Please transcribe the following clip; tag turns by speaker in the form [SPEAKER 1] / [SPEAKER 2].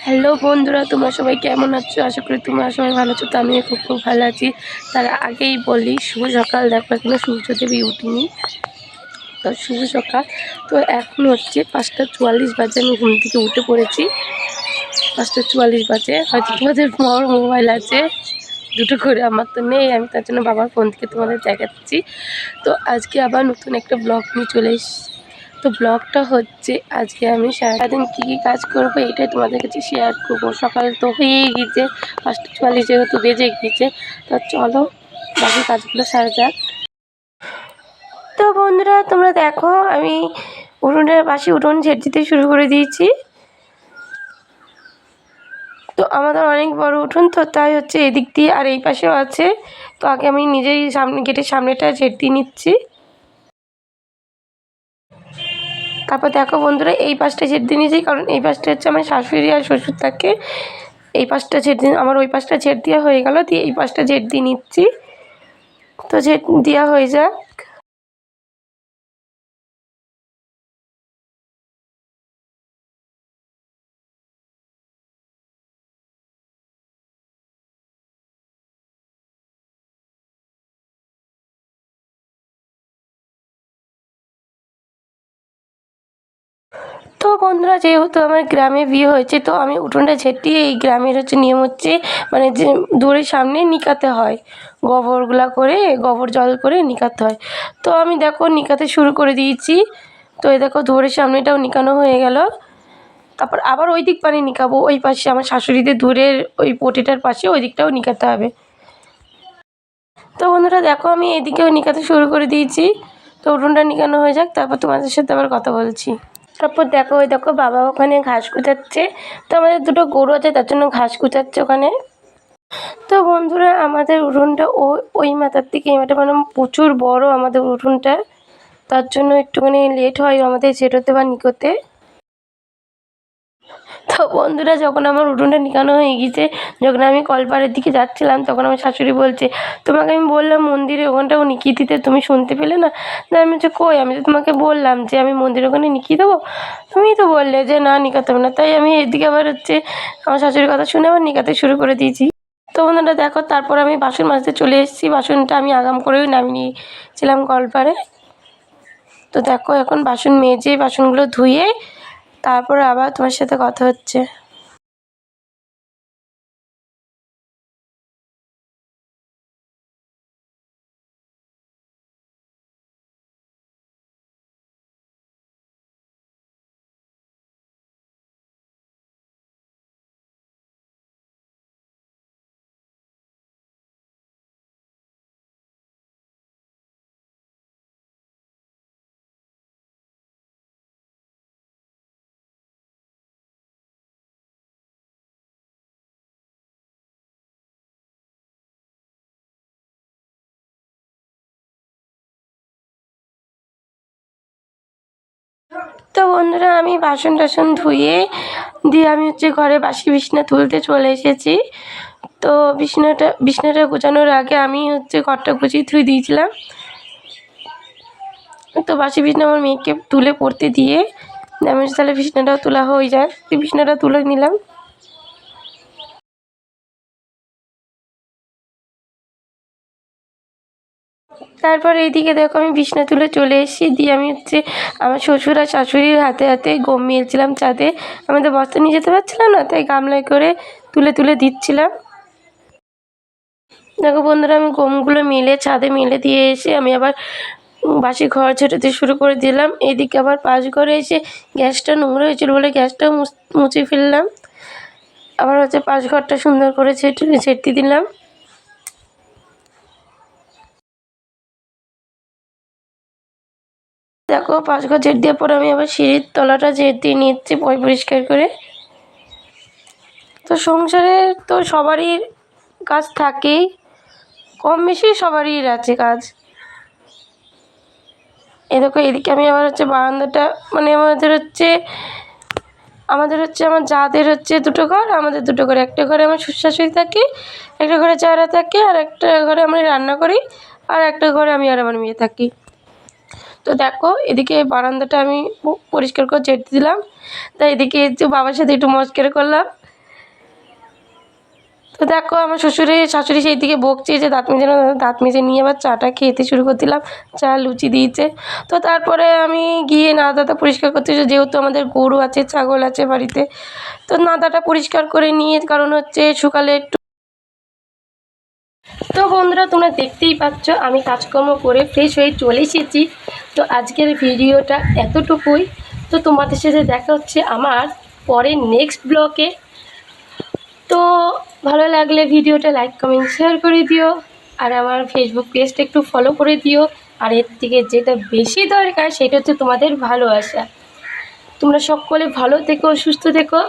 [SPEAKER 1] Hello বন্ধুরা, তোমরা সবাই কেমন আছো? আশা করি তোমরা সবাই ভালো আছো। তো আমিও খুব ভালো আছি। তার আগেই বলি শুভ সকাল। দেখো এখনো সূর্যদেবী উঠিনি, তো শুভ সকাল। তো এখন হচ্ছে 5:44 বাজে, আমি ঘুম থেকে উঠে পড়েছি। 5:44 বাজে। হয়তো তোমাদের মার মোবাইল আছে দুটো করে, আমার তো নেই। আমি তার জন্য বাবার ফোন থেকে তোমাদের দেখাচ্ছি। তো আজকে আবার নতুন একটা ব্লগ নিয়ে চলে এসেছি। তো ব্লগটা হচ্ছে আজকে আমি সারাদিন কী কী কাজ করবো এটাই তোমাদের কাছে শেয়ার করবো। সকাল তো হয়েই গিয়েছে, 5:44 যেহেতু বেজে গিয়েছে। তো চলো বাকি কাজগুলো সারা যাক। তো বন্ধুরা তোমরা দেখো, আমি উঠোনের পাশে উঠোন ঝেড়ে দিতে শুরু করে দিয়েছি। তো আমাদের অনেক বড় উঠোন, তো তাই হচ্ছে এদিক দিয়ে আর এই পাশেও আছে। তো আগে আমি নিজেই গেটের সামনেটা ঝেড়ে দিয়ে নিচ্ছি। তারপর দেখো বন্ধুরা, এই পাশটা ঝেড়ে দিয়ে নিয়েছি, কারণ এই পাশটা হচ্ছে আমার শাশুড়ি আর শ্বশুর থাকে। এই পাশটা ঝেড়ে দিয়ে আমার ওই পাশটা ঝেড়ে দেওয়া হয়ে গেল, দিয়ে এই পাশটা ঝেড়ে দিয়ে নিচ্ছি। তো ঝেড়ে দেওয়া হয়ে যাক। তো বন্ধুরা, যেহেতু আমার গ্রামে বিয়ে হয়েছে, তো আমি উঠোনটা ঝেঁটিয়ে, এই গ্রামের হচ্ছে নিয়ম হচ্ছে মানে যে দুয়ারের সামনে নিকাতে হয়, গোবরগুলা করে, গোবর জল করে নিকাতে হয়। তো আমি দেখো নিকাতে শুরু করে দিয়েছি। তো এই দেখো দুয়ারের সামনেটাও নিকানো হয়ে গেল। তারপর আবার ওই দিক পানি নিকাবো, ওই পাশে আমার শাশুড়িদের দূরের ওই পটিটার পাশে ওই দিকটাও নিকাতে হবে। তো বন্ধুরা দেখো, আমি এদিকেও নিকাতে শুরু করে দিয়েছি। তো উঠোনটা নিকানো হয়ে যাক, তারপর তোমাদের সাথে আবার কথা বলছি। তারপর দেখো, ওই দেখো বাবা ওখানে ঘাস কুচাচ্ছে। তো আমাদের দুটো গরু আছে, তার জন্য ঘাস কুচাচ্ছে ওখানে। তো বন্ধুরা, আমাদের উঠোনটা ওই মাথার থেকে এই মাথা, মানে প্রচুর বড় আমাদের উঠোনটা। তার জন্য একটুখানি লেট হয় আমাদের ঝেঁটোতে বা নিকোতে। তো বন্ধুরা, যখন আমার উঠোনটা নিকানো হয়ে গিয়েছে, যখন আমি কলপাড়ের দিকে যাচ্ছিলাম, তখন আমার শাশুড়ি বলছে, তোমাকে আমি বললাম মন্দিরে ওখানটাও নিকিয়ে দিতে, তুমি শুনতে পেলে না? না, আমি হচ্ছে কই, আমি তো তোমাকে বললাম যে আমি মন্দিরের ওখানে নিকিয়ে দেবো, তুমিই তো বললে যে না নিকাতে হবে না। তাই আমি এদিকে আবার হচ্ছে আমার শাশুড়ির কথা শুনে আবার নিকাতে শুরু করে দিয়েছি। তো বন্ধুরা দেখো, তারপর আমি বাসন মাজতে চলে এসেছি। বাসনটা আমি আগাম করেই নামিয়ে নিয়েছিলাম কলপাড়ে। তো দেখো এখন বাসন মেজে বাসনগুলো ধুয়ে তারপর আবার তোমার সাথে কথা হচ্ছে। তো বন্ধুরা, আমি বাসন টাসন ধুয়ে দিয়ে আমি হচ্ছে ঘরে বাসি বিছনা তুলতে চলে এসেছি। তো বিছনাটা গোছানোর আগে আমি হচ্ছে ঘরটা গুছিয়ে ধুয়ে দিয়েছিলাম। তো বাসি বিছনা আমার মেয়েকে তুলে পড়তে দিয়ে আমি তাহলে বিছনাটাও তোলা হয়ে যায়, বিছনাটা তুলে নিলাম। তারপর এইদিকে দেখো, আমি বিছনা তুলে চলে এসেছি, দিয়ে আমি হচ্ছে আমার শ্বশুর আর শাশুড়ির হাতে হাতে গম মেলছিলাম ছাদে। আমাদের বস্তা নিয়ে যেতে পারছিলাম না, তাই গামলায় করে তুলে তুলে দিচ্ছিলাম। দেখো বন্ধুরা, আমি গমগুলো মেলে ছাদে মেলে দিয়ে এসে আমি আবার বাসি ঘর ঝেঁটাতে শুরু করে দিলাম। এদিকে আবার পাশ ঘরে এসে গ্যাসটা নোংরা হয়েছিল বলে গ্যাসটাও মুছে ফেললাম। আবার হচ্ছে পাশ ঘরটা সুন্দর করে ঝেঁটে দিলাম। দেখো পাশ ঘর ঝেঁট দেওয়ার পর আমি আবার সিঁড়ির তলাটা ঝেঁট দিয়ে নিচ্ছি পরিষ্কার করে। তো সংসারে তো সবারই কাজ থাকেই, কম বেশি সবারই আছে কাজ। এই দেখো, এদিকে আমি আবার হচ্ছে বারান্দাটা, মানে আমাদের হচ্ছে আমার যাদের হচ্ছে দুটো ঘর, আমাদের দুটো ঘরে, একটা ঘরে আমার শ্বশুর শাশুড়ি থাকে, একটা ঘরে যারা থাকে, আর একটা ঘরে আমি রান্না করি, আর একটা ঘরে আমি আর আমার মেয়ে থাকি। তো দেখো এদিকে বারান্দাটা আমি পরিষ্কার করে ঝেঁটে দিলাম। তাই এদিকে একটু বাবার সাথে একটু মস্করা করলাম। তো দেখো আমার শাশুড়ি সেই দিকে বকছে যে দাঁত মেজে নিয়ে আবার চাটা খেতে শুরু করে দিলাম। চা লুচি দিয়েছে। তো তারপরে আমি গিয়ে নাদাটা পরিষ্কার করতে, যেহেতু আমাদের গরু আছে, ছাগল আছে বাড়িতে, তো নাদাটা পরিষ্কার করে নিয়ে, কারণ হচ্ছে শুকালে একটু। তো বন্ধুরা তোমরা দেখতেই পাচ্ছ আমি কাজকর্ম করে ফ্রেশ হয়ে চলে এসেছি। তো আজকের ভিডিওটা এতটুকুই। তো তোমাদের সাথে দেখা হচ্ছে আমার পরের নেক্সট ব্লগে। তো ভালো লাগলে ভিডিওটা লাইক কমেন্ট শেয়ার করে দিও, আর আমার ফেসবুক পেজটা একটু ফলো করে দিও। আর এর থেকে যেটা বেশি দরকার সেটা হচ্ছে তোমাদের ভালোবাসা। তোমরা সকলে ভালো থেকো, সুস্থ থেকো।